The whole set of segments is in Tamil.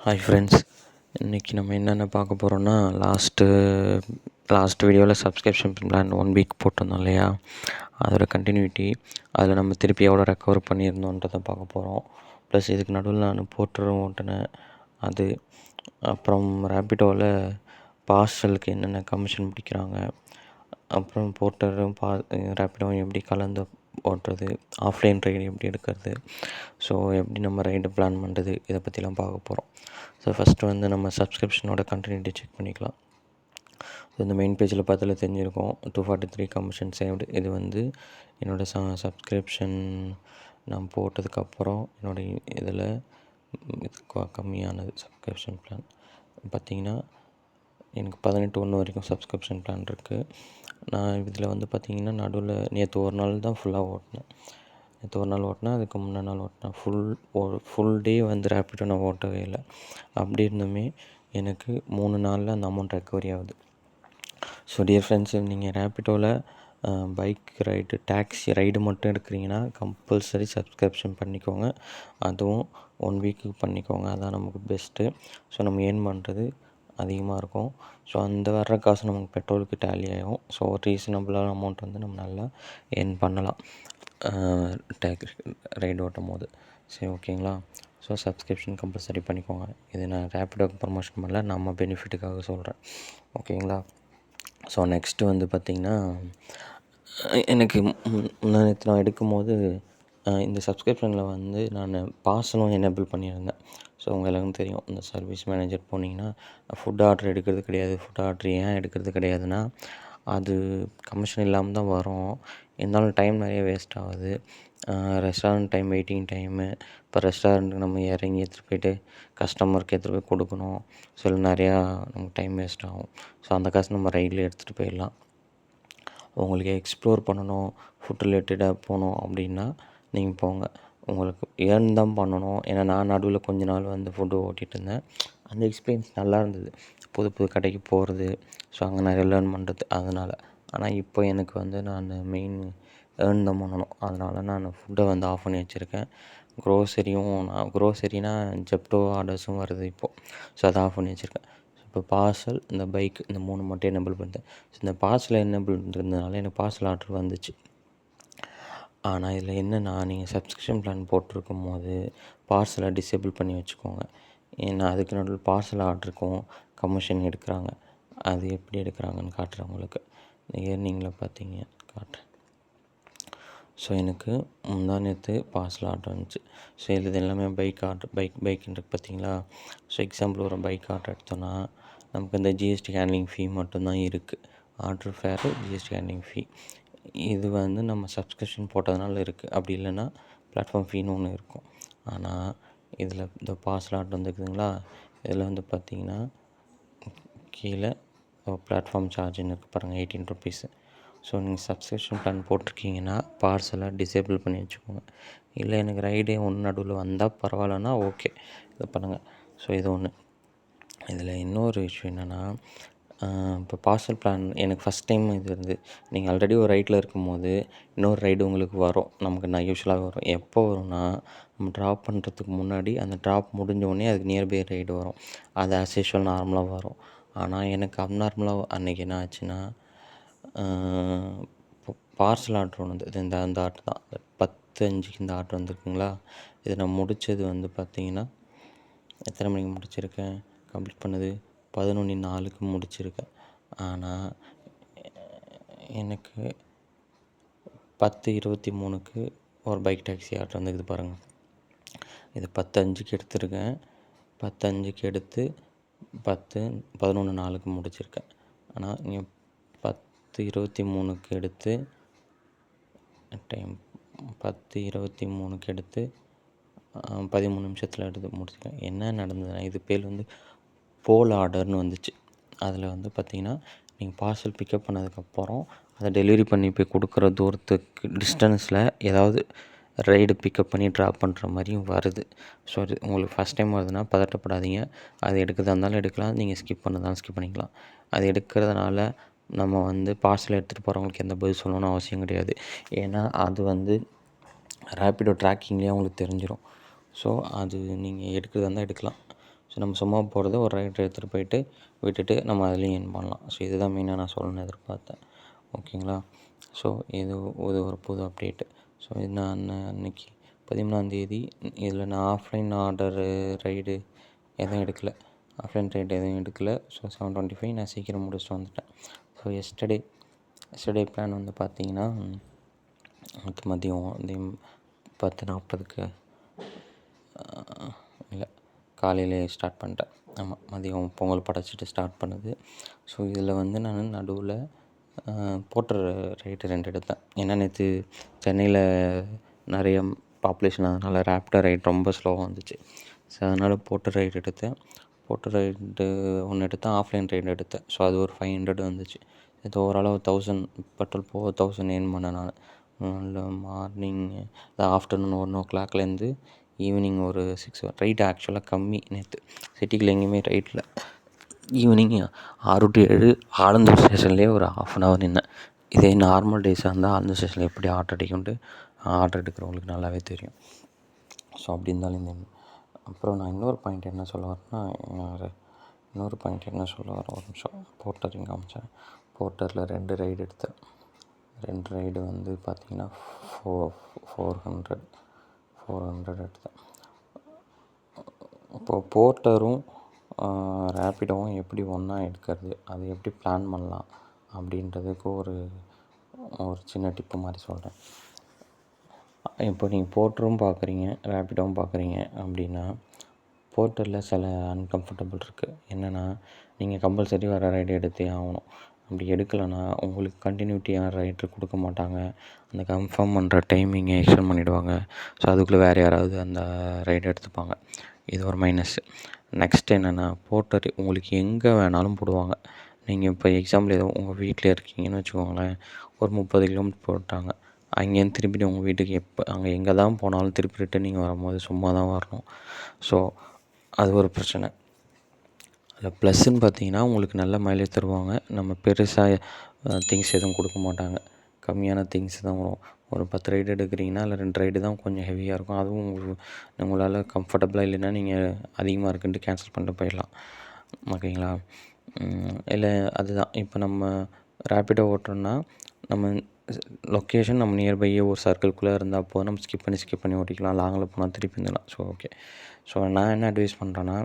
ஹாய் ஃப்ரெண்ட்ஸ், இன்றைக்கி நம்ம என்னென்ன பார்க்க போகிறோன்னா லாஸ்ட் வீடியோவில் சப்ஸ்கிரிப்ஷன் பிளான் 1 வீக் போட்டிருந்தோம் இல்லையா, அதோட கண்டினியூட்டி. அதில் நம்ம திருப்பி எவ்வளோ ரெக்கவர் பண்ணியிருந்தோன்றதை பார்க்க போகிறோம். ப்ளஸ் இதுக்கு நடுவில் நான் போர்ட்டரும் ஓட்டினேன். அது அப்புறம் ரேபிடோவில் பார்சலுக்கு என்னென்ன கமிஷன் பிடிக்கிறாங்க, அப்புறம் போர்ட்டரும் ரேபிடோவும் எப்படி கலந்து ஓட்டுறது, ஆஃப்லைன் ரைடு எப்படி எடுக்கிறது, ஸோ எப்படி நம்ம ரைடு பிளான் பண்ணுறது, இதை பற்றிலாம் பார்க்க போகிறோம். ஸோ ஃபஸ்ட்டு வந்து நம்ம சப்ஸ்கிரிப்ஷனோட கண்டினியூட்டி செக் பண்ணிக்கலாம். ஸோ இந்த மெயின் பேஜில் பார்த்தாலே தெரிஞ்சிருக்கும் 243 கமிஷன் சேவ்டு. இது வந்து என்னோடய சப்ஸ்கிரிப்ஷன் நான் போட்டதுக்கப்புறம் என்னோடய இதில் கம்மியானது சப்ஸ்கிரிப்ஷன் பிளான் பார்த்திங்கன்னா எனக்கு 18/1 வரைக்கும் சப்ஸ்கிரிப்ஷன் பிளான் இருக்குது. நான் இதில் வந்து பார்த்திங்கன்னா நடுவில் நேற்று ஒரு நாள் தான் ஃபுல்லாக ஓட்டினேன். நேற்று ஒரு நாள் ஓட்டினேன், அதுக்கு முன்னாடி நாள் ஓட்டினேன். ஃபுல் டே வந்து ரேப்பிடோ நான் ஓட்டவே இல்லை. அப்படி இருந்துமே எனக்கு 3 நாளில் அந்த அமௌண்ட் ரெக்கவரி ஆகுது. ஸோ டியர் ஃப்ரெண்ட்ஸ், நீங்கள் ரேப்பிடோவில் பைக் ரைடு, டாக்ஸி ரைடு மட்டும் எடுக்கிறீங்கன்னா கம்பல்சரி சப்ஸ்கிரிப்ஷன் பண்ணிக்கோங்க. அதுவும் 1 வீக்குக்கு பண்ணிக்கோங்க. அதான் நமக்கு பெஸ்ட்டு. ஸோ நம்ம ஏர்ன் பண்ணுறது அதிகமாக இருக்கும். ஸோ அந்த வர்ற காசு நமக்கு பெட்ரோலுக்கு டேலி ஆகும். ஸோ ஒரு ரீசனபிளான அமௌண்ட் வந்து நம்ம நல்லா ஏர்ன் பண்ணலாம் ரைடு ஓட்டும் போது. சரி, ஓகேங்களா? ஸோ சப்ஸ்கிரிப்ஷன் கம்பல்சரி பண்ணிக்கோங்க. இது நான் ரேப்பிடோக்கு ப்ரமோஷன் பண்ணல, நம்ம பெனிஃபிட்டுக்காக சொல்கிறேன். ஓகேங்களா? ஸோ நெக்ஸ்ட்டு வந்து பார்த்திங்கன்னா, எனக்கு நேற்று நான் எடுக்கும்போது இந்த சப்ஸ்கிரிப்ஷனில் வந்து நான் பார்சலும் எனேபிள் பண்ணியிருந்தேன். ஸோ உங்கள் எல்லாருக்கும் தெரியும், இந்த சர்வீஸ் மேனேஜர் போனீங்கன்னா ஃபுட் ஆர்டர் எடுக்கிறது கிடையாது. ஃபுட் ஆர்டர் ஏன் எடுக்கிறது கிடையாதுன்னா, அது கமிஷன் இல்லாமல் தான் வரும். இருந்தாலும் டைம் நிறைய வேஸ்ட் ஆகுது. Restaurant time, waiting time. இப்போ ரெஸ்டாரண்ட்டுக்கு நம்ம இறங்கி எடுத்துகிட்டு போய்ட்டு கஸ்டமருக்கு எடுத்துகிட்டு போய் கொடுக்கணும். ஸோ நிறையா நமக்கு டைம் வேஸ்ட் ஆகும். ஸோ அந்த காசு நம்ம ரைடில் எடுத்துகிட்டு போயிடலாம். உங்களுக்கு எக்ஸ்ப்ளோர் பண்ணணும், ஃபுட் ரிலேட்டடாக போகணும் அப்படின்னா நீங்கள் போங்க. உங்களுக்கு ஏர்ன் தான் பண்ணணும். ஏன்னா நான் நடுவில் கொஞ்ச நாள் வந்து ஃபுட்டு ஓட்டிகிட்டு இருந்தேன். அந்த எக்ஸ்பீரியன்ஸ் நல்லா இருந்தது, புது புது கடைக்கு போகிறது. ஸோ அங்கே நிறைய லேர்ன் பண்ணுறது அதனால். ஆனால் இப்போ எனக்கு வந்து நான் மெயின் ஏர்ன் தான் பண்ணணும். அதனால் நான் ஃபுட்டை வந்து ஆஃப் பண்ணி வச்சுருக்கேன். க்ரோசரினா ஜெப்டோ ஆர்டர்ஸும் வருது இப்போது. ஸோ அதை ஆஃப் பண்ணி வச்சுருக்கேன். இப்போ பார்சல், இந்த பைக், இந்த 3 மட்டும் எனேபிள் பண்ணிட்டேன். ஸோ இந்த பார்சல் எனேபிள் இருந்ததுனால எனக்கு பார்சல் ஆர்டர் வந்துச்சு. ஆனால் இதில் என்னென்னா, நீங்கள் சப்ஸ்கிரிப்ஷன் பிளான் போட்டிருக்கும் போது பார்சலை டிசேபிள் பண்ணி வச்சுக்கோங்க. ஏன்னா அதுக்கு நடுவில் பார்சல் ஆர்டருக்கும் கமிஷன் எடுக்கிறாங்க. அது எப்படி எடுக்கிறாங்கன்னு காட்டுறேன் உங்களுக்கு. இந்த ஏர்னிங்கில் பார்த்தீங்க காட்டுறேன். ஸோ எனக்கு முந்தாநேற்று பார்சல் ஆர்டர் வந்துச்சு. ஸோ இது எல்லாமே பைக்குன்றது பார்த்தீங்களா. ஸோ எக்ஸாம்பிள் ஒரு பைக் ஆர்டர் எடுத்தோன்னா நமக்கு இந்த ஜிஎஸ்டி ஹேண்ட்லிங் ஃபீ மட்டும்தான் இருக்குது. ஆர்டர் ஃபேரு, ஜிஎஸ்டி ஹேண்ட்லிங் ஃபீ. இது வந்து நம்ம சப்ஸ்கிரிப்ஷன் போட்டதுனால இருக்குது. அப்படி இல்லைன்னா பிளாட்ஃபார்ம் ஃபீன்னு ஒன்று இருக்கும். ஆனால் இதில் இந்த பார்சல் ஆர்டர் வந்துருக்குதுங்களா, இதில் வந்து பார்த்திங்கன்னா கீழே பிளாட்ஃபார்ம் சார்ஜுன்னு இருக்குது பாருங்கள், 18 ருபீஸு. ஸோ நீங்கள் சப்ஸ்கிரிப்ஷன் பிளான் போட்டிருக்கீங்கன்னா பார்சலை டிசேபிள் பண்ணி வச்சுக்கோங்க. இல்லை எனக்கு ரைடே ஒன்று நடுவில் வந்தால் பரவாயில்லன்னா ஓகே, இது பண்ணுங்கள். ஸோ இது ஒன்று. இதில் இன்னொரு விஷயம் என்னென்னா, இப்போ பார்சல் பிளான் எனக்கு ஃபஸ்ட் டைம் இது இருந்து, நீங்கள் ஆல்ரெடி ஒரு ரைடில் இருக்கும்போது இன்னொரு ரைடு உங்களுக்கு வரும். நமக்கு யூஷுவலாக வரும். எப்போ வரும்னா, நம்ம ட்ராப் பண்ணுறதுக்கு முன்னாடி, அந்த ட்ராப் முடிஞ்சோடனே அதுக்கு நியர்பை ரைடு வரும். அது ஆஸ் யூஷுவல் நார்மலாக வரும். ஆனால் எனக்கு அப்நார்மலாக அன்றைக்கி என்ன ஆச்சுன்னா, பார்சல் ஆர்டர் ஒன்று வந்து அந்த ஆர்டர் தான் 10:05க்கு இந்த ஆர்டர் வந்துருக்குங்களா. இதை நான் முடித்தது வந்து பார்த்திங்கன்னா, எத்தனை மணிக்கு முடிச்சிருக்கேன், கம்ப்ளீட் பண்ணது 11:04க்கு முடிச்சிருக்கேன். ஆனால் எனக்கு 10:23க்கு ஒரு பைக் டாக்ஸி ஆர்டர் வந்துக்குது பாருங்கள். இது 10:05க்கு எடுத்திருக்கேன். 10:05க்கு எடுத்து 11:04க்கு முடிச்சிருக்கேன். ஆனால் இங்கே 10:23க்கு எடுத்து டைம் 10:23க்கு எடுத்து 13 நிமிஷத்தில் எடுத்து முடிச்சிருக்கேன். என்ன நடந்ததுன்னா, இது பேர் வந்து போல் ஆர்டர்னு வந்துச்சு. அதில் வந்து பார்த்திங்கன்னா, நீங்கள் பார்சல் பிக்கப் பண்ணதுக்கப்புறம் அதை டெலிவரி பண்ணி போய் கொடுக்குற தூரத்துக்கு டிஸ்டன்ஸில் ஏதாவது ரைடு பிக்கப் பண்ணி ட்ராப் பண்ணுற மாதிரியும் வருது. ஸோ அது உங்களுக்கு ஃபஸ்ட் டைம் வருதுன்னா பதட்டப்படாதீங்க. அது எடுக்கிறதா இருந்தாலும் எடுக்கலாம், நீங்கள் ஸ்கிப் பண்ணதாலும் ஸ்கிப் பண்ணிக்கலாம். அது எடுக்கிறதுனால நம்ம வந்து பார்சல் எடுத்துகிட்டு போகிறவங்களுக்கு எந்த பதில் சொல்லணும்னு அவசியம் கிடையாது. ஏன்னா அது வந்து ரேப்பிடோ ட்ராக்கிங்லேயே அவங்களுக்கு தெரிஞ்சிடும். ஸோ அது நீங்கள் எடுக்கிறதா இருந்தால் எடுக்கலாம். ஸோ நம்ம சும்மா போகிறத ஒரு ரைடு எடுத்துகிட்டு போயிட்டு விட்டுட்டு நம்ம அதுலேயும் ஏர்ன் பண்ணலாம். ஸோ இதுதான் மெயினாக நான் சொல்லணும்னு எதிர்பார்த்தேன். ஓகேங்களா? ஸோ இது ஒரு புது அப்டேட்டு. ஸோ இது நான் அன்றைக்கி 13ஆந்தேதி இதில் நான் ஆஃப்லைன் ஆர்டரு ரைடு எதுவும் எடுக்கலை. ஆஃப்லைன் ரைடு எதுவும் எடுக்கலை. ஸோ 7:25 நான் சீக்கிரம் முடிச்சுட்டு வந்துட்டேன். ஸோ எஸ்டர்டே பிளான் வந்து பார்த்திங்கன்னா மதியம் 10:40க்கு இல்லை காலையிலே ஸ்டார்ட் பண்ணிட்டேன். ஆமாம், மதியம் பொங்கல் படைச்சிட்டு ஸ்டார்ட் பண்ணுது. ஸோ இதில் வந்து நான் நடுவில் போர்ட்டர் ரைடு 2 எடுத்தேன். ஏன்னா நேற்று சென்னையில் நிறைய பாப்புலேஷன் அதனால் ரேப்பிடோ ரைடு ரொம்ப ஸ்லோவாக வந்துச்சு. ஸோ அதனால் போர்ட்டர் ரைடு எடுத்தேன். போர்ட்டர் ரைடு ஒன்று எடுத்தேன், ஆஃப்லைன் ரைடு எடுத்தேன். ஸோ அது ஒரு 500 வந்துச்சு. இது ஓரளவு 1000 பெட்ரோல் போக 1000 ஏர்ன் பண்ணேன் நான். மார்னிங் ஆஃப்டர்நூன் 1:00லேருந்து ஈவினிங் ஒரு 6 ரைடு ஆக்சுவலாக கம்மி நேற்று. சிட்டிக்குள்ளே எங்கேயுமே ரைட்டில் ஈவினிங் 6 to 7 ஆலந்தூர் ஸ்டேஷன்லேயே ஒரு 1/2 hour நின்றேன். இதே நார்மல் டேஸாக இருந்தால் ஆலந்தூர் ஸ்டேஷனில் எப்படி ஆர்டர் அடிக்கும்ட்டு ஆர்டர் எடுக்கிறவங்களுக்கு நல்லாவே தெரியும். ஸோ அப்படி இருந்தாலும் அப்புறம் நான் இன்னொரு பாயிண்ட் என்ன சொல்ல வரேன் ஒரு நிமிஷம். போர்ட்டர் இங்கே காமிச்சேன். போர்ட்டரில் 2 ரைடு எடுத்தேன். 2 ரைடு வந்து பார்த்திங்கன்னா 400 எடுத்தேன். இப்போது போர்ட்டரும் ரேப்பிடோவும் எப்படி ஒன்றா எடுக்கிறது, அது எப்படி பிளான் பண்ணலாம் அப்படின்றதுக்கு ஒரு சின்ன டிப்பு மாதிரி சொல்கிறேன். இப்போ நீங்கள் போர்ட்டரும் பார்க்குறீங்க, ரேப்பிடோவும் பார்க்குறீங்க அப்படின்னா போர்ட்டரில் சில அன்கம்ஃபர்டபுள் இருக்குது. என்னென்னா நீங்கள் கம்பல்சரி வர ரைடு எடுத்தே ஆகணும். அப்படி எடுக்கலைன்னா உங்களுக்கு கண்டினியூட்டியான ரைடு கொடுக்க மாட்டாங்க. அந்த கன்ஃபார்ம் பண்ணுற டைமிங்கை எக்ஸ்டெண்ட் பண்ணிவிடுவாங்க. ஸோ அதுக்குள்ளே வேறு யாராவது அந்த ரைடு எடுத்துப்பாங்க. இது ஒரு மைனஸ். நெக்ஸ்ட் என்னென்னா போர்ட்டர் உங்களுக்கு எங்கே வேணாலும் போடுவாங்க. நீங்கள் இப்போ எக்ஸாம்பிள் ஏதோ உங்கள் வீட்டில் இருக்கீங்கன்னு வச்சுக்கோங்களேன், ஒரு 30 கிலோமீட்டர் போட்டாங்க. அங்கேருந்து திருப்பிட்டு உங்கள் வீட்டுக்கு அங்கே எங்கே தான் போனாலும் திருப்பி ரிட்டன் நீங்கள் வரும்போது சும்மா தான் வரணும். ஸோ அது ஒரு பிரச்சனை. அதில் ப்ளஸ்ஸுன்னு பார்த்தீங்கன்னா உங்களுக்கு நல்ல மைலேஜ் தருவாங்க. நம்ம பெருசாக திங்ஸ் எதுவும் கொடுக்க மாட்டாங்க. கம்மியான திங்ஸ் தான் வரும். ஒரு 10 ரைடு எடுக்கிறீங்கன்னா அதில் 2 ரைடு தான் கொஞ்சம் ஹெவியாக இருக்கும். அதுவும் உங்களால் கம்ஃபர்டபுளாக இல்லைன்னா நீங்கள் அதிகமாக இருக்குன்ட்டு கேன்சல் பண்ணிட்டு போயிடலாம். ஓகேங்களா? இல்லை அதுதான் இப்போ நம்ம ரேப்பிடோ ஓட்டுறோன்னா நம்ம லொக்கேஷன் நம்ம நியர்பையே ஒரு சர்க்கிள்குள்ளே இருந்தால் போதும். நம்ம ஸ்கிப் பண்ணி ஓட்டிக்கலாம். லாங்கில் போனால் திருப்பி இருந்துடலாம். So okay. ஸோ நான் என்ன அட்வைஸ் பண்ணுறேன்னா,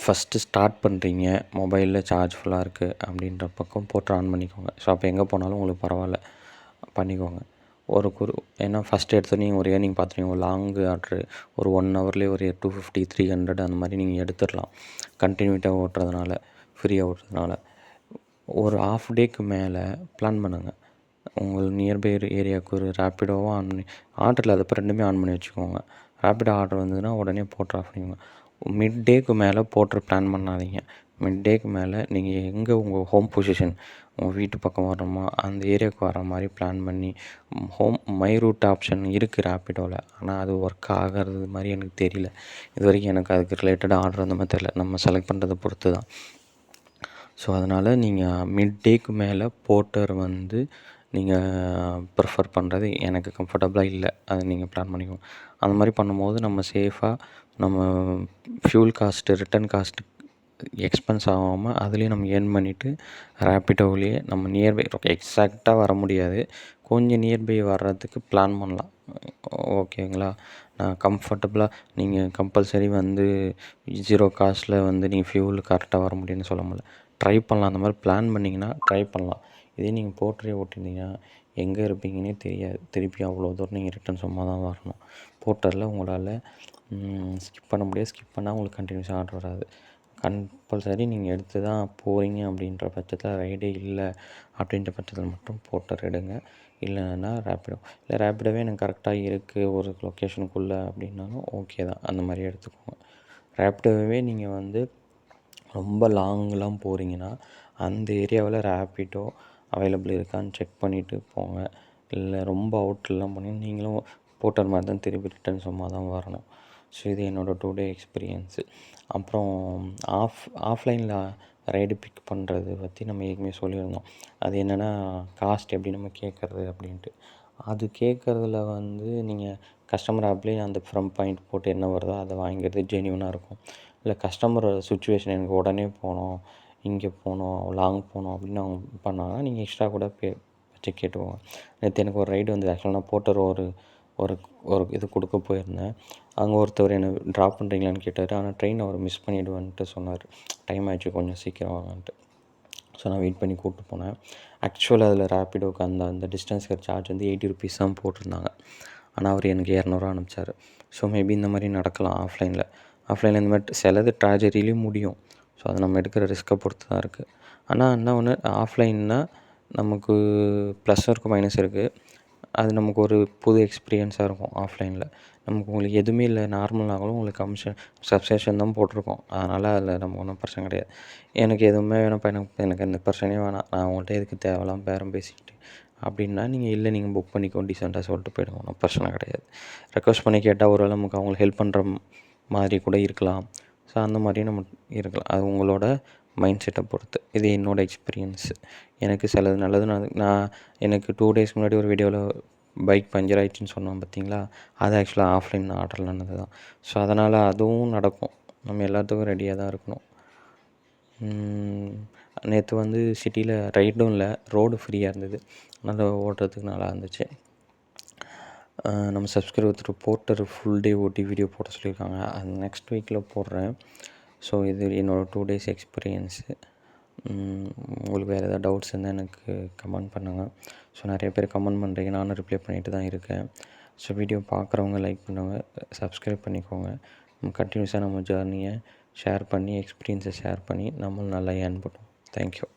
ஃபஸ்ட்டு ஸ்டார்ட் பண்ணுறீங்க, மொபைலில் சார்ஜ் ஃபுல்லாக இருக்குது அப்படின்ற பக்கம் போட்டு ஆன் பண்ணிக்கோங்க. ஸோ அப்போ எங்கே போனாலும் உங்களுக்கு பரவாயில்ல, பண்ணிக்கோங்க. ஏன்னா ஃபஸ்ட்டு எடுத்தோன்னே ஒரு ஏர்னிங் பார்த்துருவீங்க. ஒரு லாங்கு ஆர்ட்ரு ஒரு 1 ஹவர்லேயே ஒரு 250, 300 அந்த மாதிரி நீங்கள் எடுத்துடலாம். கண்டினியூட்டாக ஓட்டுறதுனால, ஃப்ரீயாக ஓட்டுறதுனால. ஒரு ஹாஃப் டேக்கு மேலே பிளான் பண்ணுங்கள். உங்கள் நியர்பை ஏரியாவுக்கு ஒரு ரேப்பிடோவாக ஆன் பண்ணி ஆர்டரில் அதை இப்போ 2மே ஆன் பண்ணி வச்சுக்கோங்க. ரேப்பிடோ ஆர்டர் வந்ததுன்னா உடனே போட்டு ஆஃப் பண்ணிக்கோங்க. மிட் டேக்கு மேலே போட்டு பிளான் பண்ணாதீங்க. மிட் டேக்கு மேலே நீங்கள் எங்கே உங்கள் ஹோம் பொசிஷன் உங்கள் வீட்டு பக்கம் வரணுமோ அந்த ஏரியாவுக்கு வர மாதிரி பிளான் பண்ணி மை ரூட் ஆப்ஷன் இருக்குது ரேப்பிடோவில். ஆனால் அது ஒர்க் ஆகிறது மாதிரி எனக்கு தெரியல. இது வரைக்கும் எனக்கு அதுக்கு ரிலேட்டடாக ஆர்டர் அந்த மாதிரி தெரியல. நம்ம செலக்ட் பண்ணுறதை பொறுத்து தான். ஸோ அதனால் நீங்கள் மிட் டேக்கு மேலே போர்ட்டர் வந்து நீங்கள் ப்ரிஃபர் பண்ணுறது எனக்கு கம்ஃபர்டபுளாக இல்லை. அதை நீங்கள் பிளான் பண்ணிக்கோங்க. அந்த மாதிரி பண்ணும்போது நம்ம சேஃபாக நம்ம fuel cost, return cost expense ஆகாமல் அதுலேயும் நம்ம ஏர்ன் பண்ணிவிட்டு ரேப்பிடோவிலேயே நம்ம நியர்பை எக்ஸாக்டாக வர முடியாது, கொஞ்சம் நியர்பை வர்றதுக்கு பிளான் பண்ணலாம். ஓகேங்களா? நான் கம்ஃபர்டபுளாக நீங்கள் கம்பல்சரி வந்து 0 காஸ்ட்டில் வந்து நீங்கள் ஃப்யூல் கரெக்டாக வர முடியும்னு சொல்ல முடியல. ட்ரை பண்ணலாம். அந்த மாதிரி பிளான் பண்ணிங்கன்னா ட்ரை பண்ணலாம். இதே நீங்கள் போர்ட்டரே ஓட்டியிருந்தீங்கன்னா எங்கே இருப்பீங்கன்னே தெரியாது. திருப்பி அவ்வளோ தூரம் நீங்கள் ரிட்டன் சும்மா தான் வரணும். போர்ட்டரில் உங்களால் ஸ்கிப் பண்ண முடியாது. ஸ்கிப் பண்ணால் உங்களுக்கு கண்டினியூஸாக ஆர்டர் வராது. கம்பல்சரி நீங்கள் எடுத்து தான் போகிறீங்க அப்படின்ற பட்சத்தில் ரைடே இல்லை அப்படின்ற பட்சத்தில் மட்டும் போர்ட்டர் எடுங்க. இல்லைன்னா ரேப்பிடோ. இல்லை ரேப்பிடோவே எனக்கு கரெக்டாக இருக்குது ஒரு லொக்கேஷனுக்குள்ளே அப்படின்னாலும் ஓகே தான். அந்த மாதிரி எடுத்துக்கோங்க. ரேப்பிடோவே நீங்கள் வந்து ரொம்ப லாங்கெலாம் போகிறீங்கன்னா அந்த ஏரியாவில் ரேப்பிடோ அவைலபிள் இருக்கான்னு செக் பண்ணிவிட்டு போங்க. இல்லை ரொம்ப அவுட்லலாம் போனீங்கன்னா நீங்களும் போர்ட்டர் மாதிரி தான் திருப்பி ரிட்டன் சும்மா தான் வரணும். ஸோ இது என்னோடய 2 டே எக்ஸ்பீரியன்ஸு. அப்புறம் ஆஃப்லைனில் ரைடு பிக் பண்ணுறது பற்றி நம்ம ஏற்கனவே சொல்லியிருந்தோம். அது என்னென்னா காஸ்ட் எப்படி நம்ம கேட்குறது அப்படின்ட்டு. அது கேட்குறதுல வந்து நீங்கள் கஸ்டமர் ஆப்லேயே அந்த ஃப்ரம் பாயிண்ட் போட்டு என்ன வருதோ அதை வாங்கிறது ஜென்யூனாக இருக்கும். இல்லை கஸ்டமரோட சுச்சுவேஷன் எனக்கு உடனே போகணும், இங்கே போகணும், லாங் போகணும் அப்படின்னு அவங்க பண்ணாங்கன்னா நீங்கள் எக்ஸ்ட்ரா கூட வச்சு கேட்டுக்கோங்க. நேற்று எனக்கு ஒரு ரைடு வந்து ஆக்சுவலாக நான் போட்டர் ஒரு ஒரு ஒரு இது கொடுக்க போயிருந்தேன். அங்கே ஒருத்தர் என்னை ட்ராப் பண்ணுறீங்களான்னு கேட்டார். ஆனால் ட்ரெயின் அவர் மிஸ் பண்ணிவிடுவேன்ட்டு சொன்னார். டைம் ஆகிடுச்சு கொஞ்சம் சீக்கிரம் வாங்கன்ட்டு. ஸோ நான் வெயிட் பண்ணி கூப்பிட்டு போனேன். ஆக்சுவலாக அதில் ரேப்பிடோக்கு அந்த டிஸ்டன்ஸ்க்கு சார்ஜ் வந்து 80 ருபீஸ் தான் போட்டிருந்தாங்க. ஆனால் அவர் எனக்கு 200 அனுப்பிச்சார். ஸோ மேபி இந்த மாதிரி நடக்கலாம் ஆஃப்லைனில் இந்த மாதிரி சிலது ட்ராஜரிலையும் முடியும். ஸோ அது நம்ம எடுக்கிற ரிஸ்க்கை பொறுத்து தான் இருக்குது. ஆனால் என்ன ஒன்று, ஆஃப்லைன்னா நமக்கு ப்ளஸ்ஸும் இருக்குது மைனஸ் இருக்குது. அது நமக்கு ஒரு புது எக்ஸ்பீரியன்ஸாக இருக்கும். ஆஃப்லைனில் நமக்கு உங்களுக்கு எதுவுமே இல்லை, நார்மலானாலும் உங்களுக்கு கமிஷன் சப்ஸ்கிரிப்ஷன் தான் போட்டிருக்கோம். அதனால் அதில் நம்ம ஒன்றும் பிரச்சனை கிடையாது. எனக்கு எதுவுமே வேணாம்ப்பா, எனக்கு எந்த பிரச்சனையும் வேணாம், நான் உங்கள்கிட்ட எதுக்கு தேவையில்லாம பேரம் பேசிக்கிட்டு அப்படின்னா நீங்கள் புக் பண்ணிக்கோ டீசெண்டாக சொல்லிட்டு போயிடுங்க, ஒன்றும் பிரச்சனை கிடையாது. ரெக்வஸ்ட் பண்ணி கேட்டால் ஒரு வேளை நமக்கு அவங்களுக்கு ஹெல்ப் பண்ணுற மாதிரி கூட இருக்கலாம். ஸோ அந்த மாதிரியும் நம்ம இருக்கலாம். அது உங்களோட மைண்ட் செட்டை பொறுத்து. இது என்னோடய எக்ஸ்பீரியன்ஸு. எனக்கு சிலது நல்லது நான் எனக்கு 2 டேஸ்க்கு முன்னாடி ஒரு வீடியோவில் பைக் பஞ்சர் ஆகிடுச்சின்னு சொன்னோம் பார்த்தீங்களா, அது ஆக்சுவலாக ஆஃப்லைன் ஆர்டரில் ஆனது தான். ஸோ அதனால் அதுவும் நடக்கும். நம்ம எல்லாத்துக்கும் ரெடியாக தான் இருக்கணும். நேற்று வந்து சிட்டியில் ரைடும் இல்லை, ரோடு ஃப்ரீயாக இருந்தது. அதனால் ஓட்டுறதுக்கு நல்லா இருந்துச்சு. நம்ம சப்ஸ்கிரைபர் ஒருத்தர் போர்ட்டர் ஃபுல் டே ஓட்டி வீடியோ போட சொல்லியிருக்காங்க. அது நெக்ஸ்ட் வீக்கில் போடுறேன். ஸோ இது என்னோடய 2 டேஸ் எக்ஸ்பீரியன்ஸு. உங்களுக்கு வேறு ஏதாவது டவுட்ஸ் இருந்தால் எனக்கு கமெண்ட் பண்ணுங்கள். ஸோ நிறைய பேர் கமெண்ட் பண்ணுறீங்க, நானும் ரிப்ளை பண்ணிட்டு தான் இருக்கேன். ஸோ வீடியோ பார்க்குறவங்க லைக் பண்ணுங்கள், சப்ஸ்கிரைப் பண்ணிக்கோங்க. கண்டினியூஸாக நம்ம ஜேர்னியை ஷேர் பண்ணி, எக்ஸ்பீரியன்ஸை ஷேர் பண்ணி நம்மளும் நல்லா ஏர்ன் பண்ணுவோம். தேங்க்யூ.